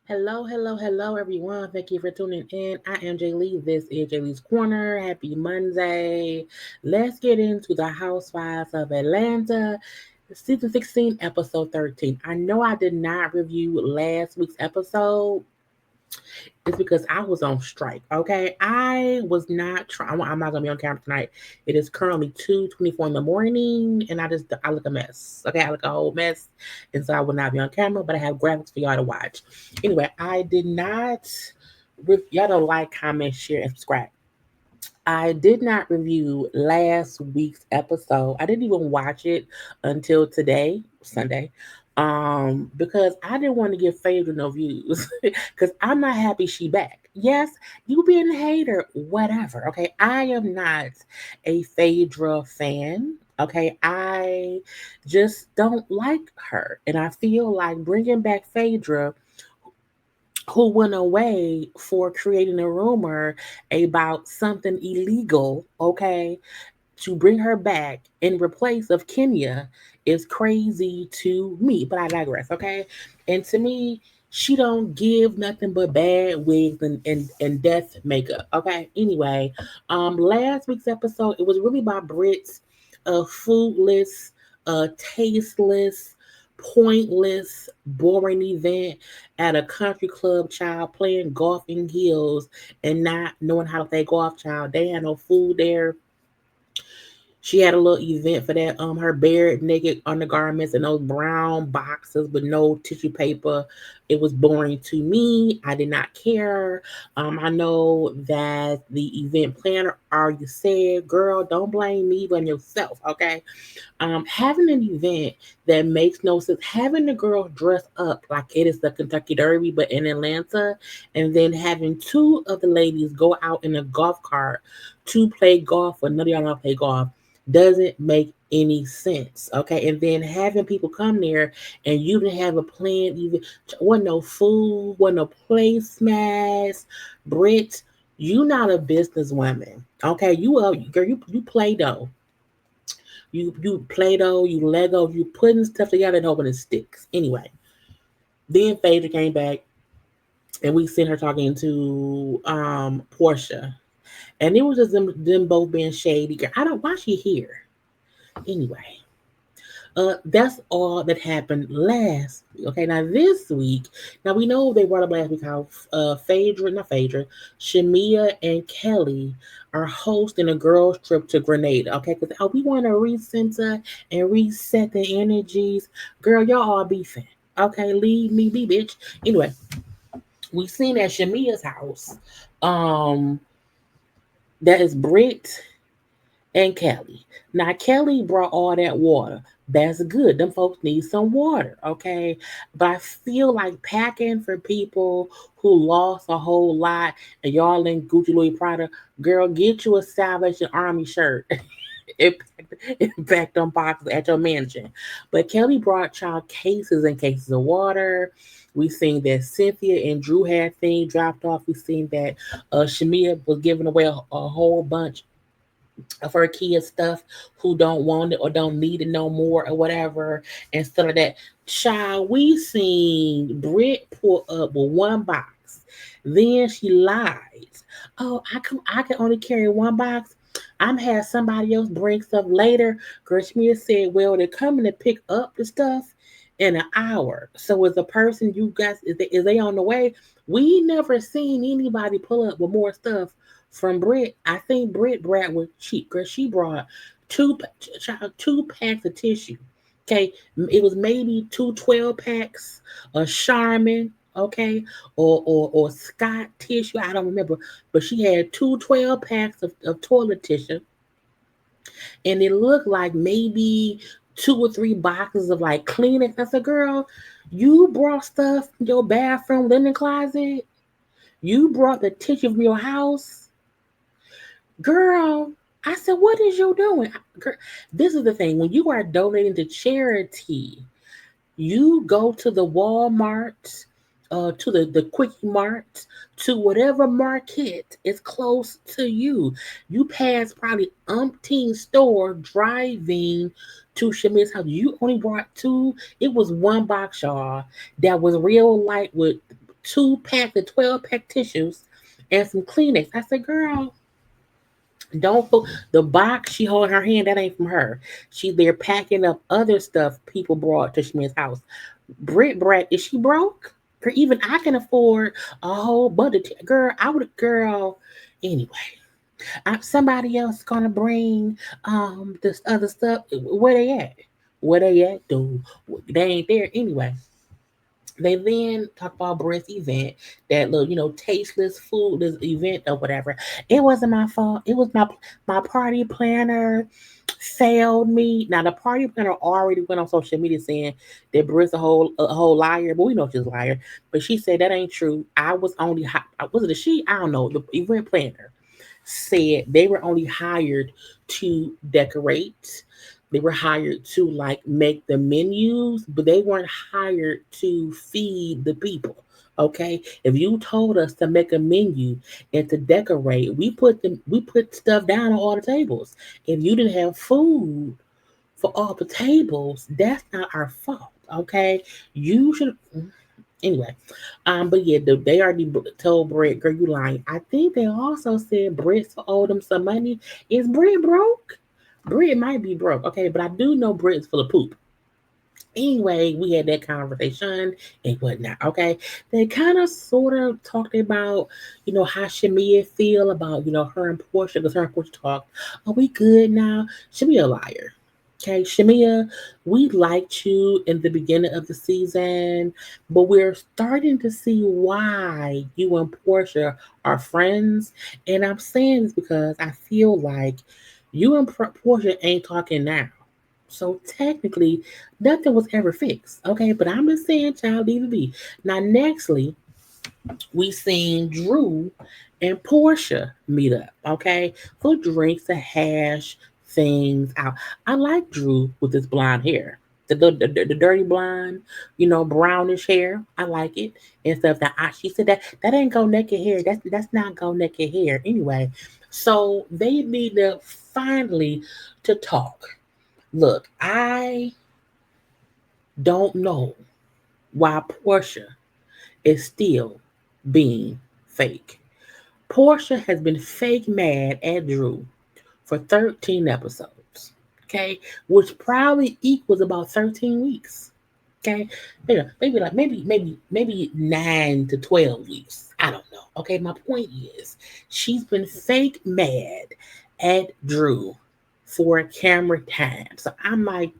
Hello, hello, hello, everyone. Thank you for tuning in. I am Jaylee. This is Jaylee's Corner. Happy Monday. Let's get into the Housewives of Atlanta, season 16, episode 13. I know I did not review last week's episode. It's because I was on strike. Okay, I was not trying. I'm not gonna be on camera tonight. It is currently 2:24 in the morning, and I look a mess. Okay, I look a whole mess, and so I will not be on camera. But I have graphics for y'all to watch. Anyway, I did not. Y'all don't like, comment, share, and subscribe. I did not review last week's episode. I didn't even watch it until today, Sunday, because I didn't want to give Phaedra no views because I'm not happy she back. Yes, you being a hater, whatever. Okay, I am not a Phaedra fan. Okay, I just don't like her, and I feel like bringing back Phaedra who went away for creating a rumor about something illegal, okay, to bring her back in replace of Kenya is crazy to me. But I digress, okay? And to me, she don't give nothing but bad wigs and death makeup. Okay. Anyway, last week's episode, it was really about Brit's foodless, tasteless, pointless, boring event at a country club, child, playing golf in heels and not knowing how to play golf, child. They had no food there. She had a little event for that. Her bare naked undergarments and those brown boxes with no tissue paper. It was boring to me. I did not care. I know that the event planner already said, "Girl, don't blame me, blame yourself." Okay. Having an event that makes no sense, having the girls dress up like it is the Kentucky Derby, but in Atlanta, and then having two of the ladies go out in a golf cart to play golf, or none of y'all know how to play golf, doesn't make any sense. Okay, and then having people come there and you didn't have a plan, even wasn't no food, wasn't no placemats. Brit, you not a businesswoman. Okay, you girl, you play doh. You Play-Doh, you Lego, you putting stuff together and hoping it sticks. Anyway, then Phaedra came back and we seen her talking to Porsha. And it was just them both being shady. Girl, I don't why she here. Anyway, that's all that happened last week. Okay, now this week, now we know they brought up last week how Shamea and Kelly are hosting a girls trip to Grenada. Okay, because we want to recenter and reset the energies. Girl, y'all all beefing. Okay, leave me be, bitch. Anyway, we seen at Shamea's house. Um, that is Britt and Kelly. Now Kelly brought all that water. That's good. Them folks need some water, okay? But I feel like packing for people who lost a whole lot and y'all in Gucci Louis Prada, girl, get you a Salvation Army shirt. Impact on boxes at your mansion. But Kelly brought y'all cases and cases of water. We seen that Cynthia and Drew had things dropped off. We seen that Shamia was giving away a whole bunch of her kids stuff who don't want it or don't need it no more or whatever and stuff like that. Child, we seen Britt pull up with one box. Then she lied. Oh, I can only carry one box. I'm had somebody else bring stuff later. Gershmia said, well, they're coming to pick up the stuff in an hour. So is the person you guys is they on the way? We never seen anybody pull up with more stuff from Brit. I think Brit brought was cheap because she brought two packs of tissue. Okay, it was maybe 2 12 packs of Charmin. Okay, or Scott tissue. I don't remember, but she had 2 12 packs of toilet tissue, and it looked like maybe 2 or 3 boxes of like Kleenex. I said, "Girl, you brought stuff in your bathroom linen closet. You brought the tissue from your house." Girl, I said, what is you doing? Girl, this is the thing. When you are donating to charity, you go to the Walmart, to the Quickie Mart, to whatever market is close to you. You pass probably umpteen store driving to Shamia's house. You only brought two. It was one box, y'all, that was real light with 2 packs of 12-pack tissues and some Kleenex. I said, girl, don't put the box she hold in her hand, that ain't from her. She's there packing up other stuff people brought to Shamea's house. Brit Brat, is she broke? Or even I can afford a whole bunch of girl, I would girl anyway. Somebody else gonna bring this other stuff. Where they at? Where they at, dude? They ain't there anyway. They then talk about Brett's event, that little, tasteless, foodless event or whatever. It wasn't my fault. It was my party planner failed me. Now the party planner already went on social media saying that Brett's a whole liar, but we know she's a liar. But she said that ain't true. I was only was it a she? I don't know. The event planner said they were only hired to decorate. They were hired to like make the menus, but they weren't hired to feed the people. Okay, if you told us to make a menu and to decorate, we put stuff down on all the tables. If you didn't have food for all the tables, that's not our fault. Okay, you should anyway. But yeah, they already told Brett, "Girl, you lying." I think they also said Brett owed them some money. Is Brett broke? Brett might be broke, okay, but I do know Brett's full of poop. Anyway, we had that conversation and whatnot. Okay, they kind of sort of talked about, how Shamea feel about, her and Porsha, because her and Porsha talked. Are we good now? Shamea a liar. Okay, Shamea, we liked you in the beginning of the season, but we're starting to see why you and Portia are friends. And I'm saying this because I feel like you and Portia ain't talking now. So technically, nothing was ever fixed. Okay, but I'm just saying, child, leave it be. Now, nextly, we seen Drew and Portia meet up, okay, for drinks to hash things out. I like Drew with his blonde hair. The dirty blonde, brownish hair. I like it and stuff. That she said that ain't go naked hair. That's not go naked hair anyway. So they need to finally to talk. Look, I don't know why Portia is still being fake. Portia has been fake mad at Drew for 13 episodes, okay, which probably equals about 13 weeks. Okay, maybe like maybe 9 to 12 weeks. I don't know. Okay, my point is she's been fake mad at Drew for camera time. So I'm like,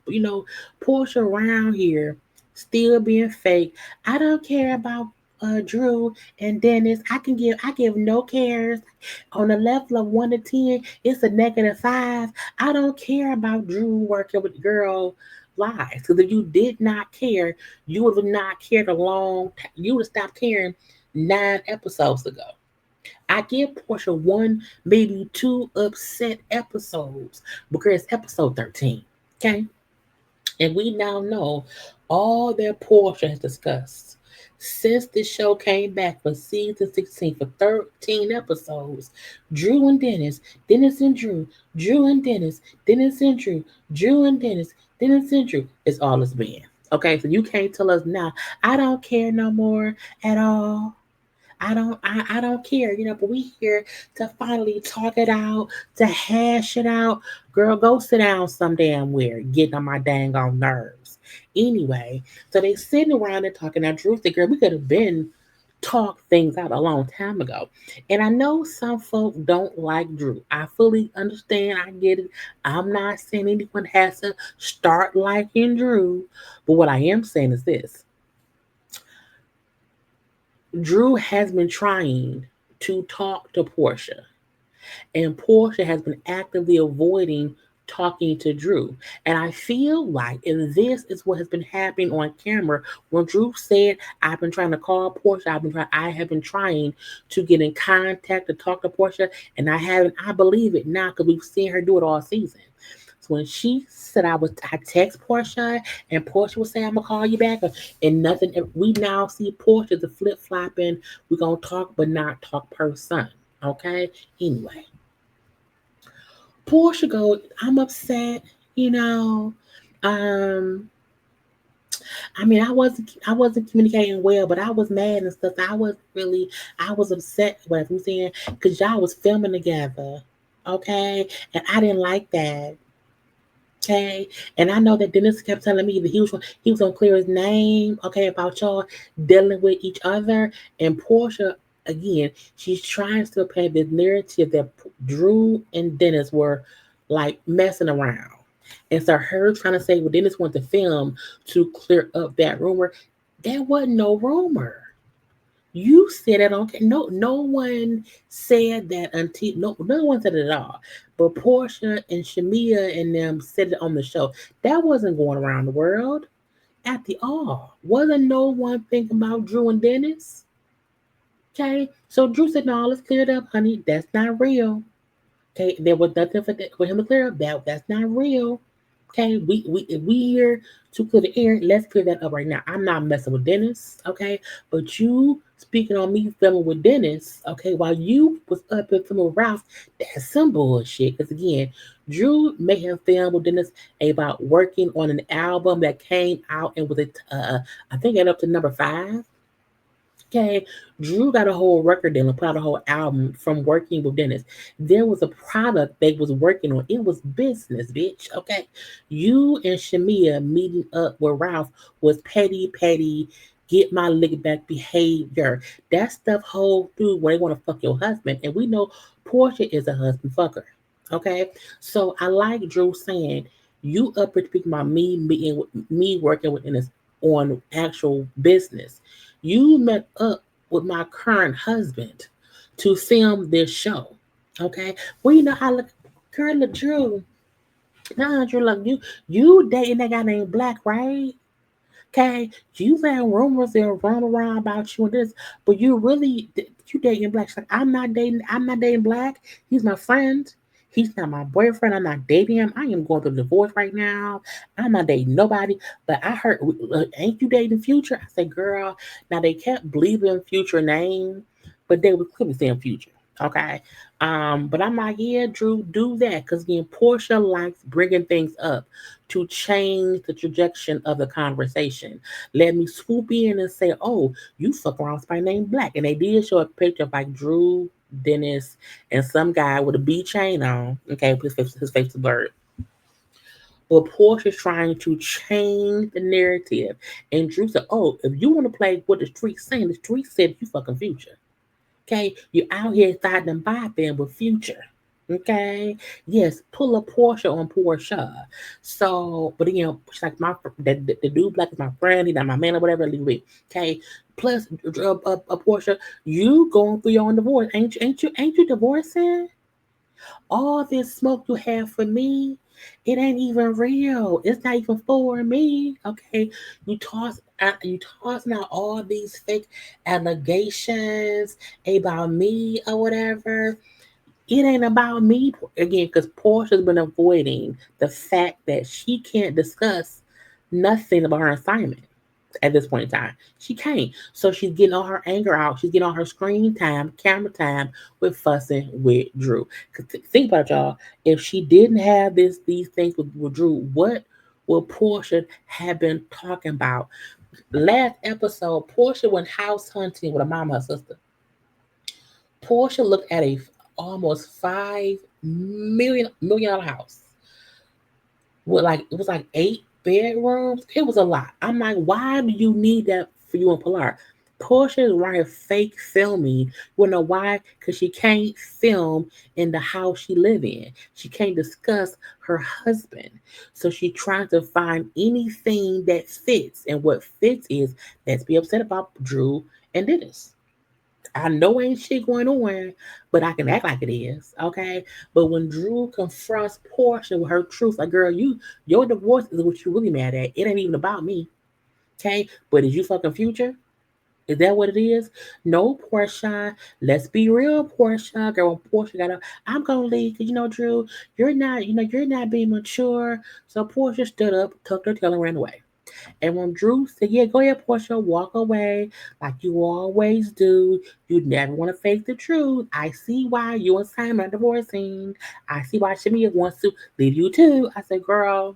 Portia around here still being fake. I don't care about Drew and Dennis. I give no cares. On a level of 1 to 10, it's a -5. I don't care about Drew working with girl lies. Because if you did not care, you would have not cared a long time. You would have stopped caring 9 episodes ago. I give Portia one, maybe two upset episodes because it's episode 13. Okay? And we now know all that Portia has discussed since the show came back for season 16 for 13 episodes. Drew and Dennis, Dennis and Drew, Drew and Dennis, Dennis and Drew, Drew and Dennis, Dennis and Drew. It's all it's been. Okay, so you can't tell us now, I don't care no more at all. I don't care, but we here to finally talk it out, to hash it out. Girl, go sit down some damn where, getting on my dang on nerves. Anyway, so they sitting around and talking. Now Drew said, girl, we could have been talked things out a long time ago. And I know some folk don't like Drew. I fully understand, I get it. I'm not saying anyone has to start liking Drew, but what I am saying is this. Drew has been trying to talk to Portia, and Portia has been actively avoiding talking to Drew. And I feel like if this is what has been happening on camera, when Drew said, "I've been trying to call Portia, I have been trying to get in contact to talk to Portia, and I haven't." I believe it now because we've seen her do it all season. So when she said I text Portia and Portia would say I'm gonna call you back and nothing, we now see Portia the flip flopping. We're gonna talk but not talk per son. Okay. Anyway, Portia go, I'm upset. You know, um, I mean, I wasn't communicating well, but I was mad and stuff. I was upset. What I'm saying, because y'all was filming together, okay, and I didn't like that. Okay, and I know that Dennis kept telling me that he was gonna clear his name, okay, about y'all dealing with each other. And Porsha, again, she's trying to paint this narrative that Drew and Dennis were like messing around, and so her trying to say, well, Dennis went to film to clear up that rumor. There wasn't no rumor. You said it on no one said that until no one said it at all. But Portia and Shamea and them said it on the show. That wasn't going around the world at the all. Wasn't no one thinking about Drew and Dennis? Okay. So Drew said, no, let's clear it up, honey. That's not real. Okay, there was nothing for him to clear up. That's not real. Okay, we if we here to clear the air, let's clear that up right now. I'm not messing with Dennis, okay? But you speaking on me filming with Dennis, okay, while you was up in filming with Ralph, that's some bullshit. Because again, Drew may have filmed with Dennis about working on an album that came out and was I think it up to number 5. Okay, Drew got a whole record deal and put out a whole album from working with Dennis. There was a product they was working on. It was business, bitch. Okay, you and Shamea meeting up with Ralph was petty, get my lick back behavior. That stuff hold through when they want to fuck your husband, and we know Portia is a husband fucker. Okay, so I like Drew saying you up here speaking about me working with Dennis on actual business. You met up with my current husband to film this show. Okay. Well, you know how look, girl, look, Drew. Nah, Drew, look, you dating that guy named Black, right? Okay, you saying rumors and run around about you and this, but you dating Black. She's like, I'm not dating Black. He's my friend. He's not my boyfriend. I'm not dating him. I am going through a divorce right now. I'm not dating nobody. But I heard, ain't you dating Future? I said, girl. Now they kept believing Future name, but they was clearly saying Future. Okay. But I'm like, yeah, Drew, do that because again, Portia likes bringing things up to change the trajectory of the conversation. Let me swoop in and say, oh, you fuck around with somebody named Black. And they did show a picture of like Drew, Dennis, and some guy with a B chain on. Okay, his face is blurred. But Portia's trying to change the narrative. And Drew said, oh, if you want to play what the streets saying, the streets said you fucking Future. Okay, you're out here starting to buy them with Future. Okay, yes, pull a Porsche on Porsche. So, but you know, she's like the dude Black is my friend, he's not my man or whatever. Leave it. Okay, plus a Porsche, you going through your own divorce, ain't you divorcing? All this smoke you have for me, it ain't even real. It's not even for me. Okay, you tossing out all these fake allegations about me or whatever. It ain't about me again because Portia's been avoiding the fact that she can't discuss nothing about her assignment at this point in time. She can't. So she's getting all her anger out. She's getting all her screen time, camera time with fussing with Drew. Cause think about it, y'all. If she didn't have these things with Drew, what would Portia have been talking about? Last episode, Portia went house hunting with her mom and her sister. Portia looked at a almost $5 million house with like it was like 8 bedrooms. It was a lot. I'm like, why do you need that for you and Pilar? Portia is right fake filming. You wanna know why? Because she can't film in the house she live in. She can't discuss her husband. So she trying to find anything that fits. And what fits is let's be upset about Drew and Dennis. I know ain't shit going on, but I can act like it is, okay? But when Drew confronts Portia with her truth, like, girl, your divorce is what you really mad at. It ain't even about me, okay? But is you fucking Future? Is that what it is? No, Portia. Let's be real, Portia. Girl, when Portia got up, I'm gonna leave because Drew, you're not being mature. So Portia stood up, tucked her tail, and ran away. And when Drew said, yeah, go ahead, Portia, walk away like you always do. You never want to face the truth. I see why you and Simon are divorcing. I see why Shamea wants to leave you too. I said, girl,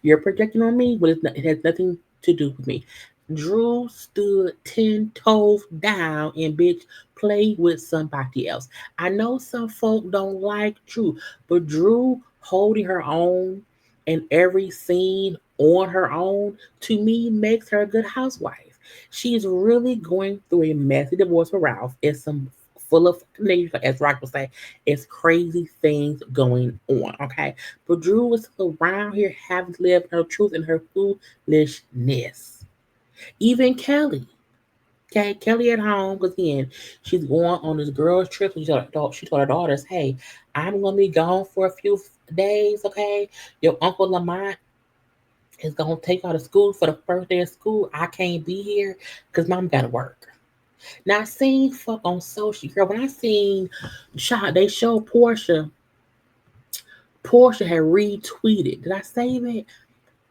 You're projecting on me, but it has nothing to do with me. Drew stood 10 toes down and bitch played with somebody else. I know some folk don't like Drew, but Drew holding her own in every scene on her own, to me, makes her a good housewife. She's really going through a messy divorce with Ralph. It's some full of niggas, as Rock would say, it's crazy things going on, okay? But Drew was around here having to live her truth and her foolishness. Even Kelly. Okay, Kelly at home, because again, she's going on this girl's trip. She told her daughters, hey, I'm going to be gone for a few days, okay? Your Uncle Lamont is going to take out of school for the first day of school. I can't be here because mom got to work. Now, I seen fuck on social, girl, when I seen they showed Porsha had retweeted. Did I save it?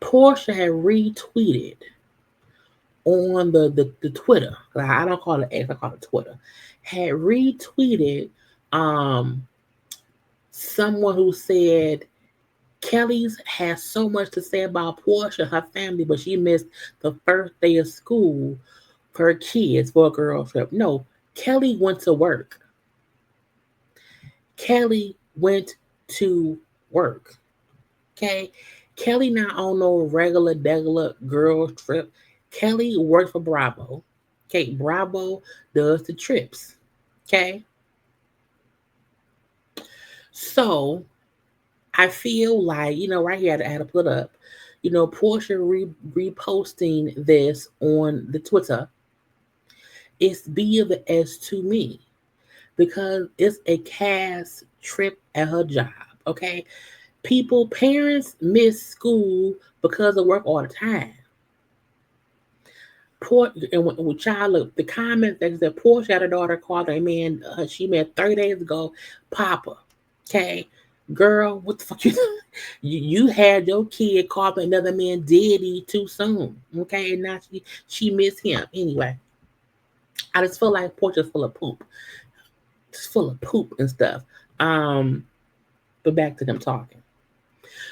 Porsha had retweeted on the Twitter. I don't call it X, I call it Twitter. Had retweeted um someone who said Kelly's has so much to say about Porsha, her family, but she missed the first day of school for her kids for a girl trip. No, Kelly went to work. Kelly went to work. Okay. Kelly not on no regular girl trip. Kelly worked for Bravo. Okay, Bravo does the trips. Okay. So I feel like, right here I had to put up, Porsche reposting this on the Twitter. It's BS to me because it's a cast trip at her job. Okay. Parents miss school because of work all the time. And when child look, the comment that said Porsche had a daughter called a man she met 30 days ago, Papa. Okay, girl, what the fuck you? You had your kid call another man daddy too soon. Okay, and now she missed him anyway. I just feel like Porsche is full of poop, just full of poop and stuff. Um, but back to them talking.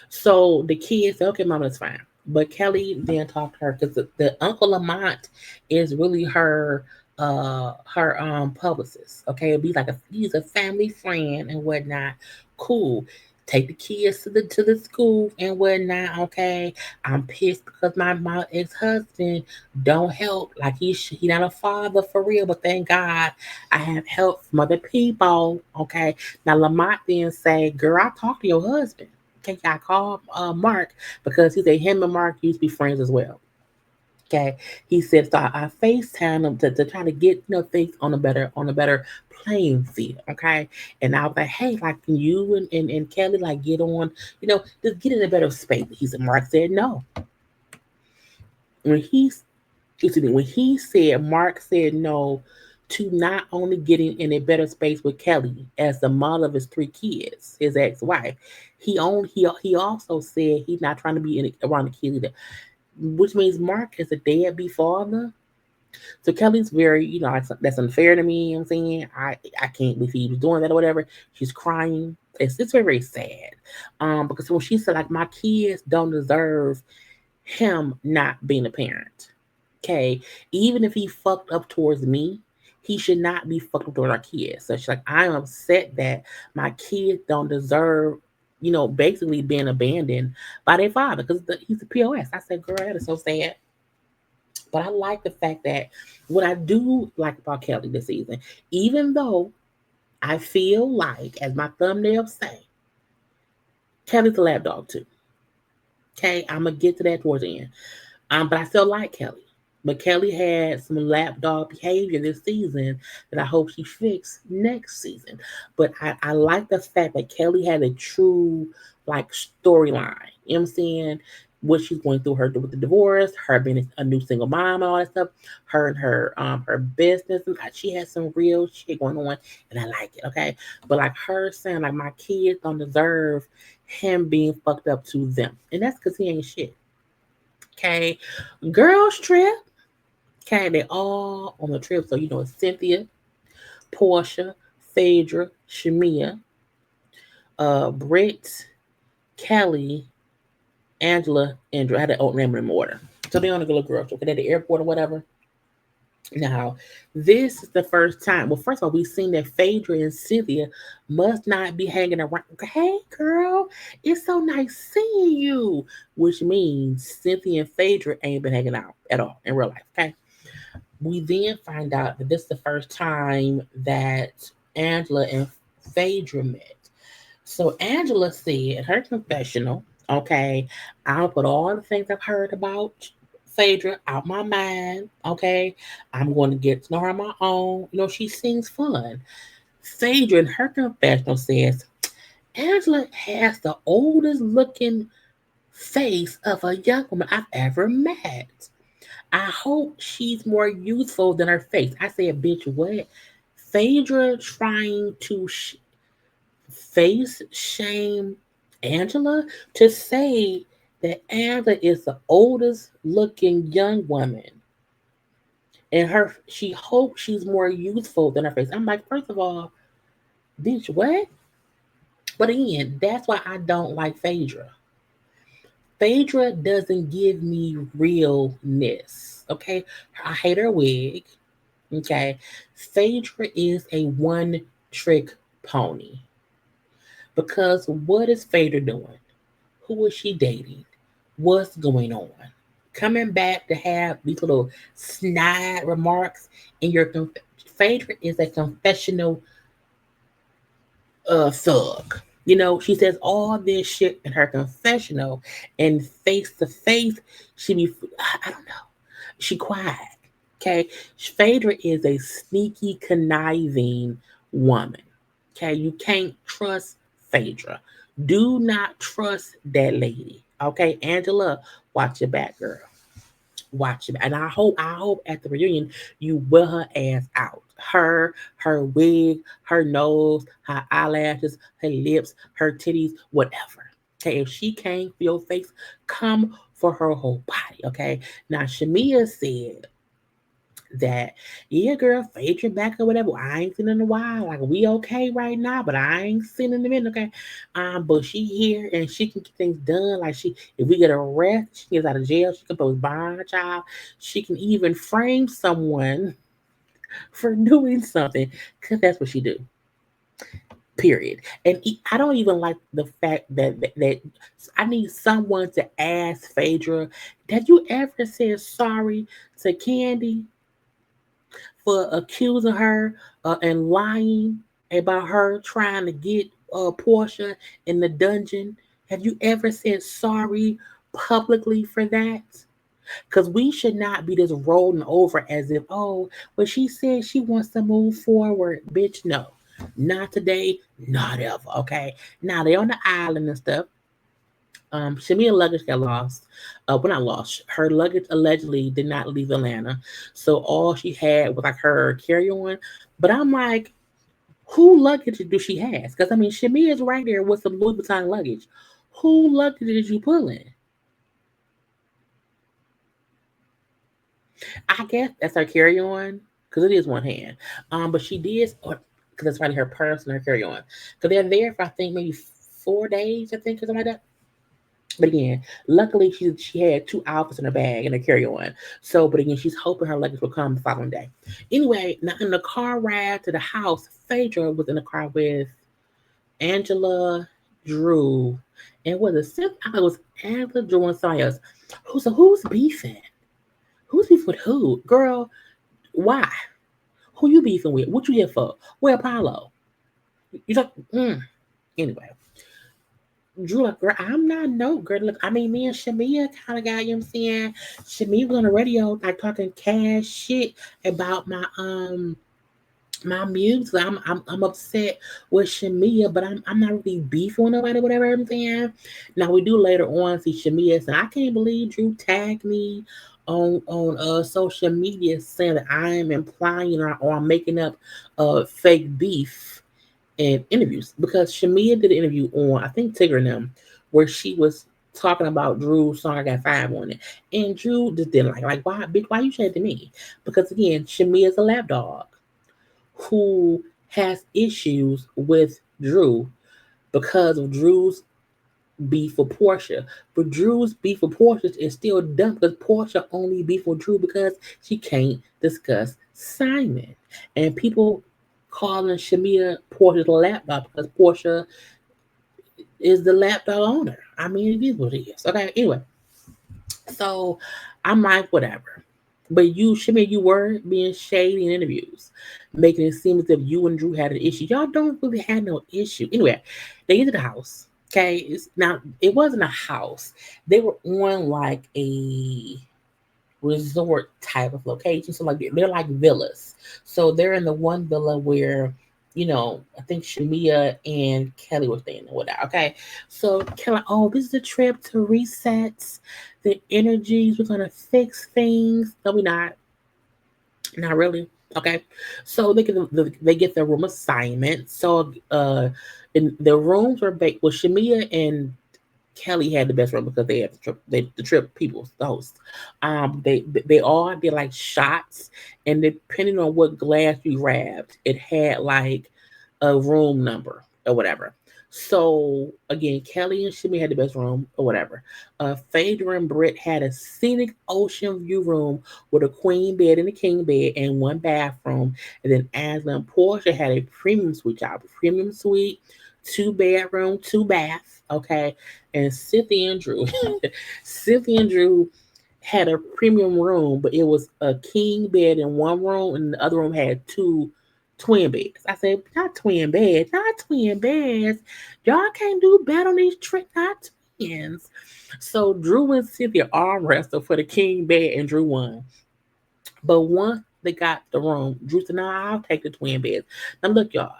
So the kids said, okay, mama, that's fine. But Kelly then talked to her because the Uncle Lamont is really her publicist. Okay, it'd be like he's a family friend and whatnot. Cool. Take the kids to the school and whatnot. Okay, I'm pissed because my ex husband don't help. Like he not a father for real, but thank God I have help from other people. Okay, now Lamont then say, "Girl, I talked to your husband." Okay, I called Mark because he said him and Mark used to be friends as well. Okay, he said so. I FaceTime him to try to get things on a better playing field. Okay, and I was like, hey, like can you and Kelly like get on, just get in a better space. He said Mark said no. When he when he said Mark said no to not only getting in a better space with Kelly as the mother of his three kids, his ex-wife, he also said he's not trying to be around the kids either, which means Mark is a deadbeat father. So Kelly's very, that's unfair to me. I'm saying I can't believe he was doing that or whatever. She's crying. It's very, very sad. Because when she said like my kids don't deserve him not being a parent. Okay, even if he fucked up towards me, he should not be fucked up towards our kids. So she's like, I'm upset that my kids don't deserve, basically being abandoned by their father because he's a POS. I said, girl, that is so sad. But I like the fact that what I do like about Kelly this season, even though I feel like, as my thumbnail say, Kelly's a lap dog too. Okay, I'm gonna get to that towards the end. But I still like Kelly. But Kelly had some lapdog behavior this season that I hope she fixed next season. But I like the fact that Kelly had a true like storyline. You know what I'm saying? What she's going through her with the divorce, her being a new single mom and all that stuff, her and her business. She has some real shit going on and I like it, okay? But like her saying like my kids don't deserve him being fucked up to them. And that's because he ain't shit. Okay. Girls trip. Okay, they all on the trip. So it's Cynthia, Porsha, Phaedra, Shamea, Britt, Kelly, Angela and Drew. I had to name them in order. So they're on a little girl trip. They're at the airport or whatever. Now, this is the first time. Well, first of all, we've seen that Phaedra and Cynthia must not be hanging around. Hey, girl, it's so nice seeing you. Which means Cynthia and Phaedra ain't been hanging out at all in real life. Okay. We then find out that this is the first time that Angela and Phaedra met. So Angela said in her confessional, okay, I'll put all the things I've heard about Phaedra out my mind. Okay. I'm going to get to know her on my own. She seems fun. Phaedra in her confessional says, Angela has the oldest looking face of a young woman I've ever met. I hope she's more youthful than her face. I said, bitch, what? Phaedra trying to face shame Angela to say that Angela is the oldest looking young woman and she hopes she's more youthful than her face. I'm like, first of all, bitch, what? But again, that's why I don't like Phaedra. Phaedra doesn't give me realness. Okay. I hate her wig. Okay. Phaedra is a one trick pony. Because what is Phaedra doing? Who is she dating? What's going on? Coming back to have these little snide remarks in your Phaedra is a confessional thug. She says all this shit in her confessional, and face to face, she be I don't know. She quiet. Okay, Phaedra is a sneaky, conniving woman. Okay, you can't trust Phaedra. Do not trust that lady. Okay, Angela, watch your back, girl. Watch it. And I hope at the reunion you wear her ass out. Her wig, her nose, her eyelashes, her lips, her titties, whatever. Okay, if she can't feel face, come for her whole body. Okay. Now Shamea said that, yeah, girl, Phaedra back or whatever. I ain't seen in a while. Like we okay right now, but I ain't seen in a minute, okay? But she here and she can get things done. Like if we get arrested, she gets out of jail, she can post bond, child. She can even frame someone for doing something, cause that's what she do. Period. And I don't even like the fact that I need someone to ask Phaedra, have you ever said sorry to Candy for accusing her and lying about her trying to get Porsha in the dungeon? Have you ever said sorry publicly for that? Because we should not be just rolling over as if, oh, but she said she wants to move forward. Bitch, no. Not today, not ever. Okay. Now they're on the island and stuff. Shamea luggage got lost. Well, not lost. Her luggage allegedly did not leave Atlanta, so all she had was like her carry-on. But I'm like, who luggage do she has? Because I mean, Shamea's right there with some Louis Vuitton luggage. Who luggage did you pull in? I guess that's her carry-on because it is one hand. But she did, because it's probably her purse and her carry-on. Because they're there for I think maybe 4 days, I think, or something like that. But again, luckily she had two outfits in her bag and a carry on. So, but again, she's hoping her luggage will come the following day. Anyway, now in the car ride to the house, Phaedra was in the car with Angela, Drew, and was it I was Angela, Drew, and somebody else. Who's beefing? Who's beefing with who? Girl, why? Who you beefing with? What you here for? Where Apollo? You talk. Anyway, Drew, like, girl, I'm not no girl. Look, I mean, me and Shamea kind of got, you know what I'm saying? Shamea was on the radio, like talking cash shit about my music. I'm upset with Shamea, but I'm not really beefing with nobody, whatever I'm saying. Now we do later on see Shamea saying, I can't believe Drew tagged me on social media saying that I am implying or I'm making up fake beef in interviews because Shamea did an interview on I think Tigger and them where she was talking about Drew's song I Got Five on it. And Drew just didn't like why bitch, why you saying to me? Because again, Shamea's a lapdog who has issues with Drew because of Drew's beef for Porsha. But Drew's beef for Porsha is still dumb because Porsha only beef with Drew because she can't discuss Simon. And people calling Shamea Porsha's lapdog because Porsha is the lapdog owner. I mean, it is what it is. Okay, anyway. So I'm like, whatever. But you, Shamea, you were being shady in interviews, making it seem as if you and Drew had an issue. Y'all don't really have no issue. Anyway, they get to the house. Okay, now it wasn't a house. They were on like a resort type of location. So like they're like villas. So they're in the one villa where, I think Shamea and Kelly were staying or whatever. Okay. So Kelly, oh, this is a trip to reset the energies. We're gonna fix things. No, we're not. Not really. Okay. So they get their room assignment. So in the rooms were baked well, Shamea and Kelly had the best run because they had the trip people, the hosts. They all did like shots, and depending on what glass you grabbed, it had like a room number or whatever. So again, Kelly and Shimmy had the best room or whatever. Phaedra and Britt had a scenic ocean view room with a queen bed and a king bed and one bathroom. And then Aslan and Porsche had a premium suite job, premium suite, two bedroom, two bath. Okay, and Cynthia and Drew. Cynthia and Drew had a premium room, but it was a king bed in one room, and the other room had two twin beds. I said, not twin beds, not twin beds. Y'all can't do better on these tricks, not twins. So Drew and Cynthia arm wrestled for the king bed, and Drew won. But once they got the room, Drew said, "No, I'll take the twin beds." Now look, y'all,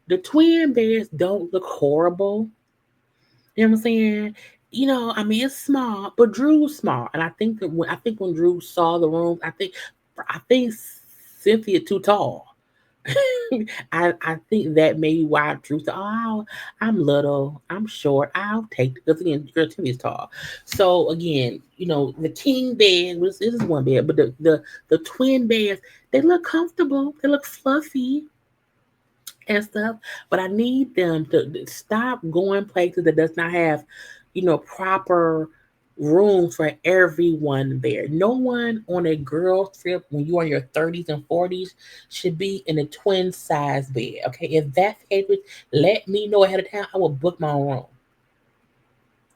the twin beds don't look horrible. You know what I'm saying? I mean, it's small, but Drew's small, and I think when Drew saw the rooms, I think Cynthia too tall. I think that may be why Drew said, "Oh, I'm little, I'm short, I'll take because again, girl Cynthia's tall." So again, the king bed was this is one bed, but the twin beds they look comfortable, they look fluffy and stuff. But I need them to stop going places that does not have, proper rooms for everyone there. No one on a girl trip when you are in your 30s and 40s should be in a twin size bed. Okay, if that's the case, let me know ahead of time. I will book my own room.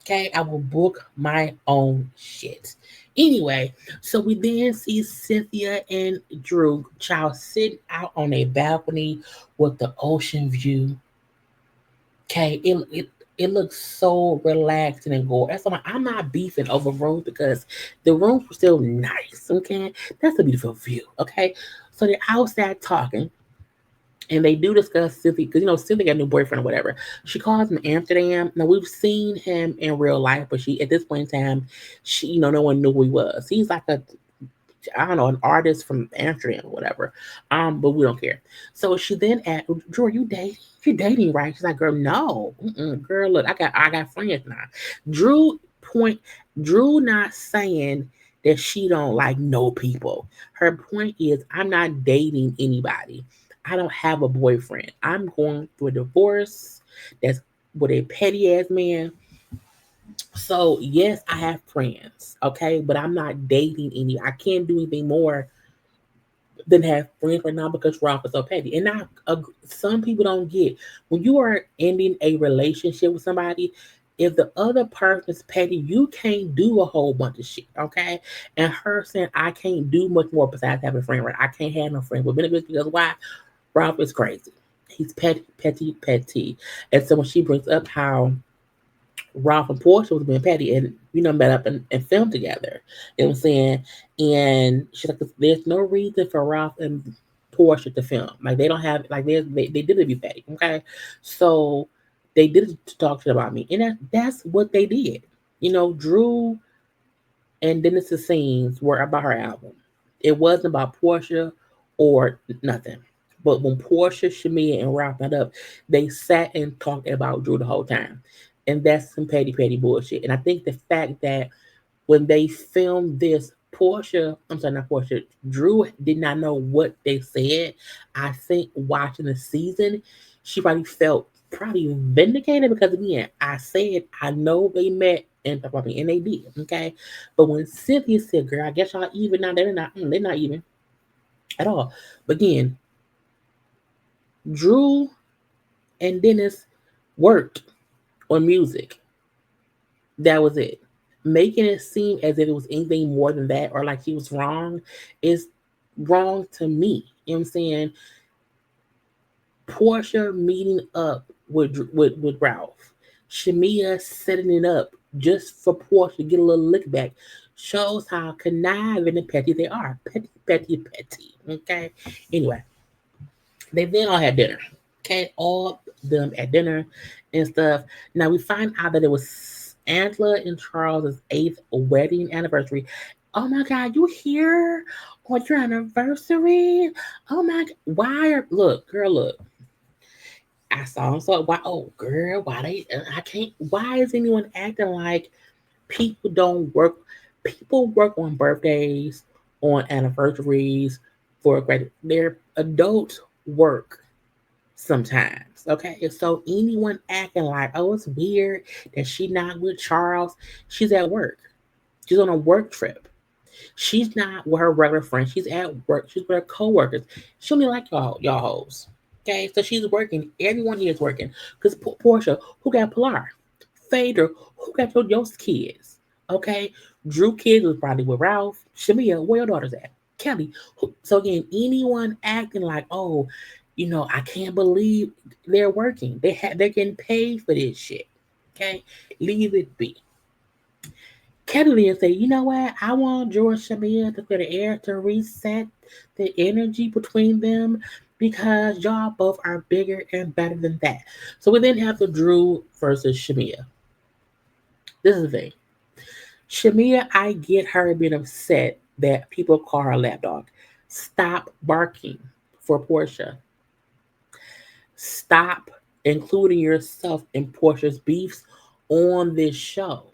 Okay, I will book my own shit. Anyway, so we then see Cynthia and Drew child sitting out on a balcony with the ocean view. Okay, it looks so relaxing and gorgeous. So I'm not beefing over rooms because the rooms were still nice. Okay, that's a beautiful view. Okay, so they're outside talking, and they do discuss Cynthia because Cynthia got a new boyfriend or whatever. She calls him Amsterdam. Now we've seen him in real life, but she at this point in time, no one knew who he was. He's like a I don't know an artist from Amsterdam or whatever. But we don't care. So she then asked, Drew, are you dating? You're dating, right? She's like, girl, no, girl, look, I got friends now. Drew point, Drew not saying that she don't like know people. Her point is, I'm not dating anybody. I don't have a boyfriend. I'm going through a divorce. That's with a petty ass man. So yes, I have friends, okay, but I'm not dating any. I can't do anything more than have friends right now because Ralph is so petty. And now, some people don't get when you are ending a relationship with somebody. If the other person is petty, you can't do a whole bunch of shit, okay? And her saying I can't do much more besides having a friend, right? I can't have no friend with benefits because why? Ralph is crazy. He's petty, petty, petty. And so when she brings up how Ralph and Porsha was being petty and met up and filmed together. You know what I'm saying? And she's like, there's no reason for Ralph and Porsha to film. Like they don't have like they did it to be petty. Okay. So they did it to talk shit about me. And that's what they did. Drew and Dennis's scenes were about her album. It wasn't about Porsha or nothing. But when Porsha, Shamea, and Ralph met up, they sat and talked about Drew the whole time. And that's some petty, petty bullshit. And I think the fact that when they filmed this, I'm sorry, not Porsha, Drew did not know what they said. I think watching the season, she probably felt probably vindicated because again, I said I know they met and probably and they did, okay. But when Cynthia said, "Girl, I guess y'all even now," they're not even at all. But again, Drew and Dennis worked on music. That was it. Making it seem as if it was anything more than that or like he was wrong is wrong to me. You know what I'm saying? Porsha meeting up with Ralph, Shamea setting it up just for Porsha to get a little lick back shows how conniving and petty they are. Petty, petty, petty. Okay. Anyway, they then all had dinner. Okay, all of them at dinner and stuff. Now we find out that it was Angela and Charles's eighth wedding anniversary. Oh my God, you here on your anniversary? Oh my, why are look, girl, look. I saw him. So why? Oh, girl, why they? I can't. Why is anyone acting like people don't work? People work on birthdays, on anniversaries, for great. Their adults work sometimes. Okay, and so anyone acting like, oh, it's weird that she not with Charles. She's at work. She's on a work trip. She's not with her regular friends. She's at work. She's with her coworkers. She only like y'all hoes. Okay, so she's working. Everyone here is working. Because Porsha, who got Pilar? Phaedra, who got your kids? Okay, Drew kids was probably with Ralph. Shamea, where your daughters at? Kelly. So again, anyone acting like, oh, I can't believe they're working. They're getting paid for this shit. Okay, leave it be. Kennedy and say, you know what? I want George Shamia to clear the air to reset the energy between them because y'all both are bigger and better than that. So we then have the Drew versus Shamia. This is the thing. Shamia, I get her being upset that people call her lapdog. Stop barking for Porsha. Stop including yourself in Portia's beefs on this show.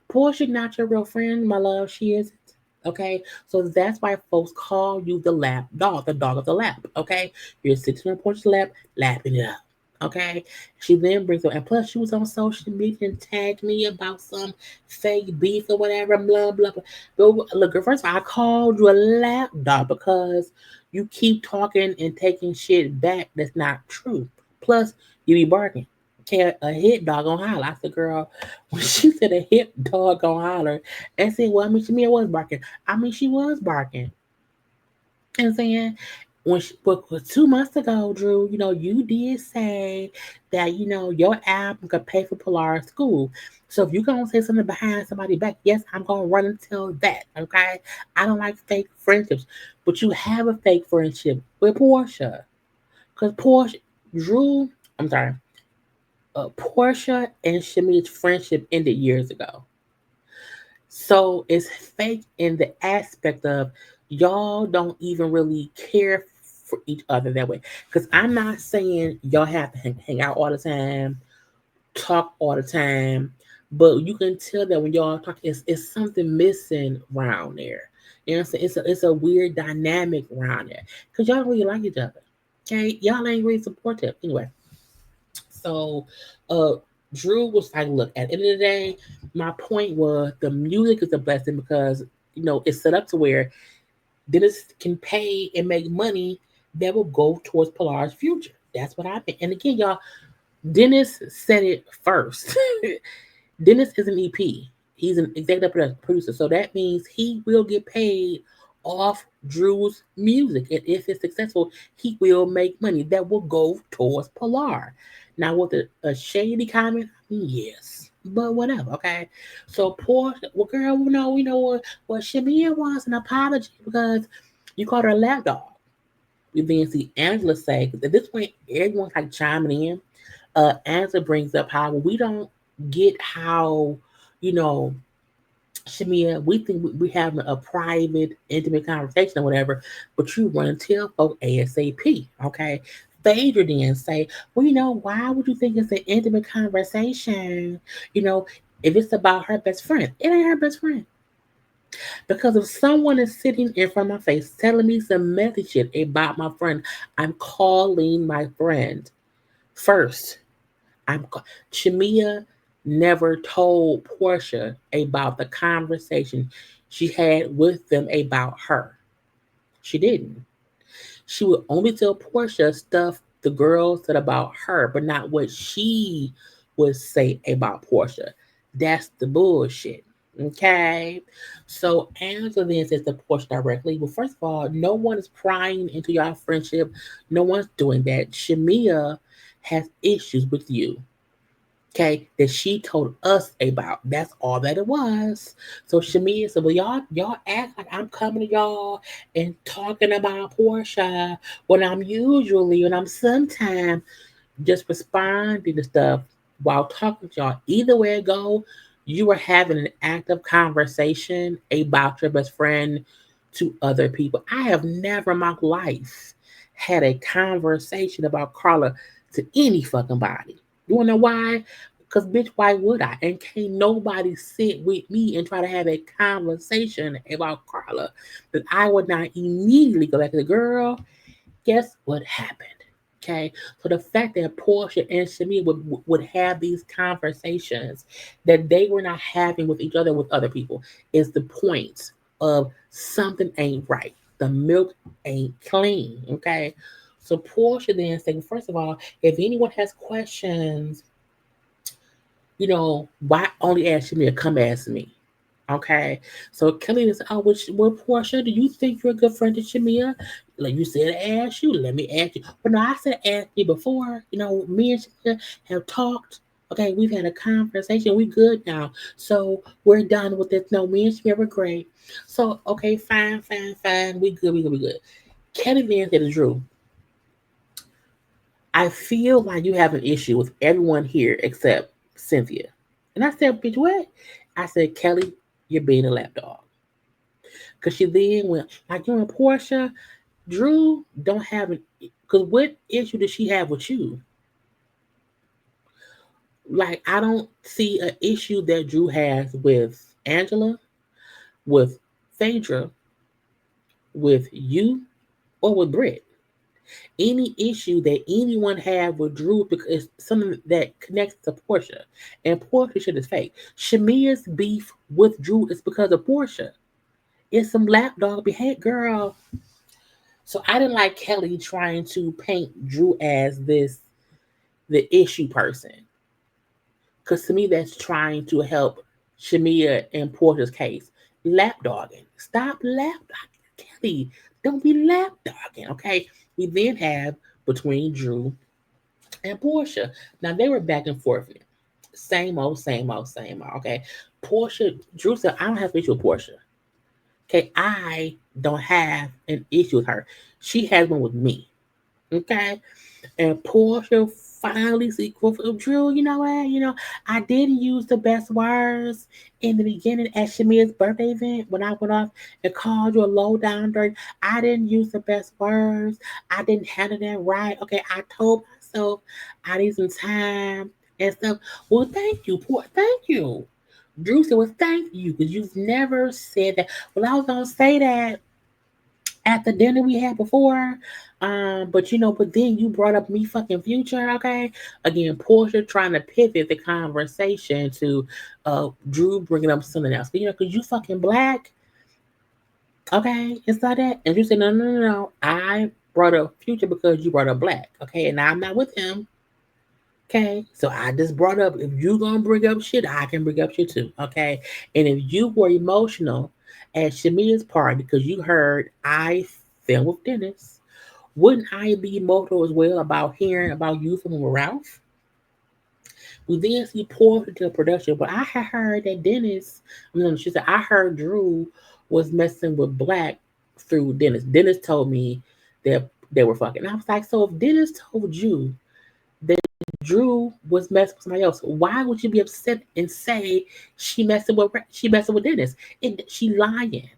Porsche not your real friend, my love. She isn't. Okay, so that's why folks call you the dog of the lap. Okay, you're sitting on Portia's lap, lapping it up. Okay, she then brings up, and plus she was on social media and tagged me about some fake beef or whatever, blah blah blah. But look, first of all, I called you a lap dog because you keep talking and taking shit back that's not true. Plus, you be barking. Okay, a hit dog on holler. I said, girl, when she said a hit dog on holler, and said, well, I mean, Shamia was barking. I mean, she was barking. And saying, but 2 months ago, Drew, you did say that, your album could pay for Pilar's school. So if you're going to say something behind somebody's back, yes, I'm going to run and tell that, okay? I don't like fake friendships. But you have a fake friendship with Porsha. Because Drew, I'm sorry, Porsha and Shami's friendship ended years ago. So it's fake in the aspect of y'all don't even really care for each other that way. Because I'm not saying y'all have to hang out all the time, talk all the time, but you can tell that when y'all talk, it's something missing around there. You know what I'm saying? It's a weird dynamic around there because y'all really like each other. Okay, y'all ain't really supportive anyway. So, uh, Drew was like, look, at the end of the day, my point was the music is a blessing because, it's set up to where Dennis can pay and make money that will go towards Pilar's future. That's what I think. And again, y'all, Dennis said it first. Dennis is an EP. He's an executive producer. So that means he will get paid off Drew's music. And if it's successful, he will make money that will go towards Pilar. Now, with a shady comment, yes. But whatever, okay. So poor, well, girl, we know what Shamia wants an apology because you called her a lapdog. We then see Angela say, because at this point, everyone's like chiming in. Angela brings up how we don't get how, you know, Shamia, we think we having a private, intimate conversation or whatever, but you run and tell folks ASAP, okay? Phaedra then say, well, why would you think it's an intimate conversation? You know, if it's about her best friend, it ain't her best friend. Because if someone is sitting in front of my face telling me some messy shit about my friend, I'm calling my friend. First, I'm Shamea never told Porsha about the conversation she had with them about her. She didn't. She would only tell Porsha stuff the girls said about her, but not what she would say about Porsha. That's the bullshit. Okay. So Angela then says to Porsha directly, well, first of all, no one is prying into your friendship. No one's doing that. Shamea has issues with you, okay, that she told us about. That's all that it was. So Shamia said, well, y'all act like I'm coming to y'all and talking about Porsha when I'm sometimes just responding to stuff while talking to y'all. Either way it go, you were having an active conversation about your best friend to other people. I have never in my life had a conversation about Karla to any fucking body. You wanna know why? Because bitch, why would I? And can't nobody sit with me and try to have a conversation about Karla that I would not immediately go back to the girl. Guess what happened? Okay, so the fact that Porsha and Shamia would have these conversations that they were not having with each other with other people is the point of something ain't right. The milk ain't clean. Okay, so Porsha then saying, first of all, if anyone has questions, why only ask Shamia? Come ask me. Okay, so Kelly is, oh, well, Porsha, do you think you're a good friend to Shamia? Like you said, ask you. Let me ask you. But no, I said ask you before. Me and Shamia have talked. Okay, we've had a conversation. We good now. So we're done with this. No, me and Shamia were great. So okay, fine, fine, fine. We good. We good. We good. Kelly then said to Drew, I feel like you have an issue with everyone here except Cynthia. And I said, bitch, what? I said, Kelly, you're being a lapdog. Because she then went, like, you and Porsha, Drew don't have an, because what issue does she have with you? Like, I don't see an issue that Drew has with Angela, with Phaedra, with you, or with Britt. Any issue that anyone have with Drew because it's something that connects to Porsha. And Porsha shit is fake. Shamia's beef with Drew is because of Porsha. It's some lapdog behavior, girl. So I didn't like Kelly trying to paint Drew as the issue person. Because to me, that's trying to help Shamia and Porter's case. Lapdogging. Stop lapdogging. Kelly, don't be lapdogging, okay? We then have between Drew and Porsha. Now, they were back and forth. Same old, same old, same old, okay? Porsha, Drew said, I don't have an issue with Porsha. Okay, I don't have an issue with her. She has one with me. Okay, and Porsche finally sequel of Drew. You know what? I didn't use the best words in the beginning at Shamia's birthday event when I went off and called you a low down dirt. I didn't use the best words. I didn't handle that right. Okay, I told myself I need some time and stuff. Well, thank you, thank you. Drew said, well, thank you, because you've never said that. Well, I was gonna say that at the dinner we had before. But then you brought up me fucking future, okay? Again, Portia trying to pivot the conversation to Drew bringing up something else. Because you fucking black, okay? It's not that. And you said, no, no, no, no. I brought up future because you brought up black, okay? And I'm not with him. Okay, so I just brought up if you gonna bring up shit, I can bring up shit too. Okay, and if you were emotional at Shamia's party because you heard I fell with Dennis, wouldn't I be emotional as well about hearing about you from Ralph? We then see Paul into the production, but I had heard that Dennis, she said I heard Drew was messing with Black through Dennis. Dennis told me that they were fucking. And I was like, so if Dennis told you that Drew was messing with somebody else, why would you be upset and say she messing with Dennis? She lying.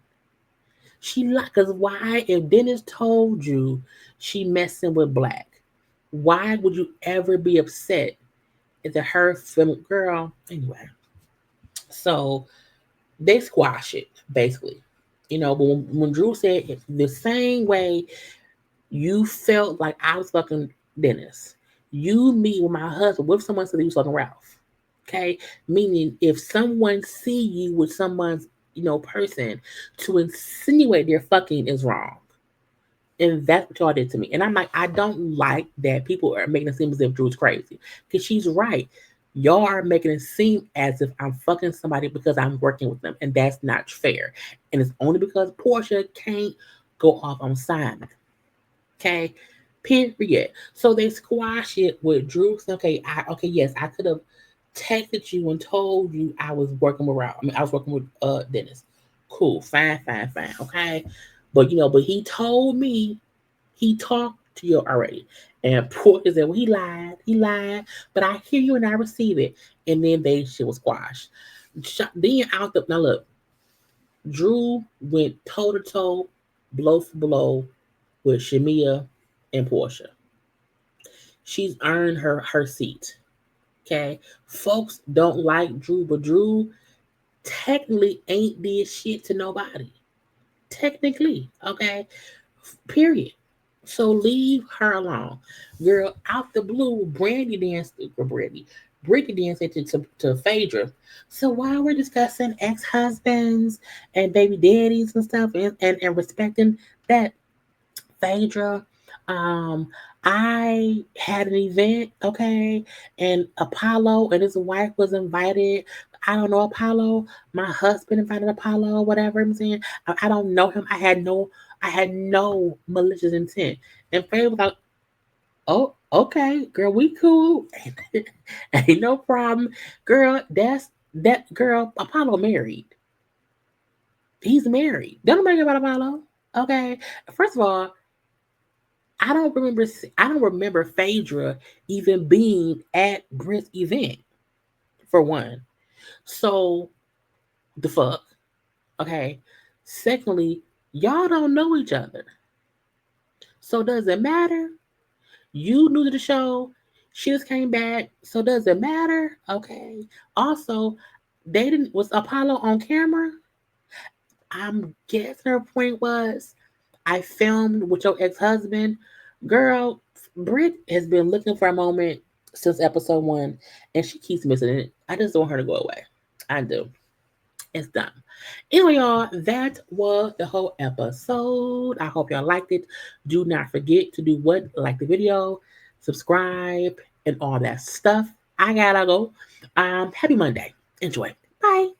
She lied because why? If Dennis told you she messing with Black, why would you ever be upset at the her film girl? Anyway, so they squash it basically. But when Drew said the same way you felt like I was fucking Dennis. You meet with my husband with someone said you was fucking Ralph. Okay? Meaning if someone see you with someone's, person, to insinuate they're fucking is wrong. And that's what y'all did to me. And I'm like, I don't like that people are making it seem as if Drew's crazy. Because she's right. Y'all are making it seem as if I'm fucking somebody because I'm working with them. And that's not fair. And it's only because Porsha can't go off on Simon. Okay? Period. So they squash it with Drew. Okay, yes, I could have texted you and told you I was working with Ralph. I mean, I was working with Dennis. Cool, fine. Okay. But he told me he talked to you already. And Portia said, well, he lied, but I hear you and I receive it. And then they shit was squashed. Then out the now look, Drew went toe to toe, blow for blow with Shamea and Porsha. She's earned her seat. Okay. Folks don't like Drew, but Drew technically ain't did shit to nobody. Technically. Okay. Period. So leave her alone. Girl, out the blue, Brittany danced to Phaedra. So while we're discussing ex-husbands and baby daddies and stuff and respecting that, Phaedra, um, I had an event, okay, and Apollo and his wife was invited. I don't know Apollo. My husband invited Apollo, whatever I'm saying. I don't know him. I had no malicious intent. And Phaedra was like, oh, okay, girl, we cool. Ain't no problem. Girl, that girl, Apollo married. He's married. Don't make it about Apollo. Okay. First of all, I don't remember. I don't remember Phaedra even being at Brent's event for one. So the fuck, okay. Secondly, y'all don't know each other, so does it matter? You new to the show. She just came back, so does it matter? Okay. Also, they didn't was Apollo on camera. I'm guessing her point was I filmed with your ex husband. Girl, Britt has been looking for a moment since episode one, and she keeps missing it. I just want her to go away. I do. It's done. Anyway, y'all, that was the whole episode. I hope y'all liked it. Do not forget to do what? Like the video, subscribe, and all that stuff. I gotta go. Happy Monday. Enjoy. Bye.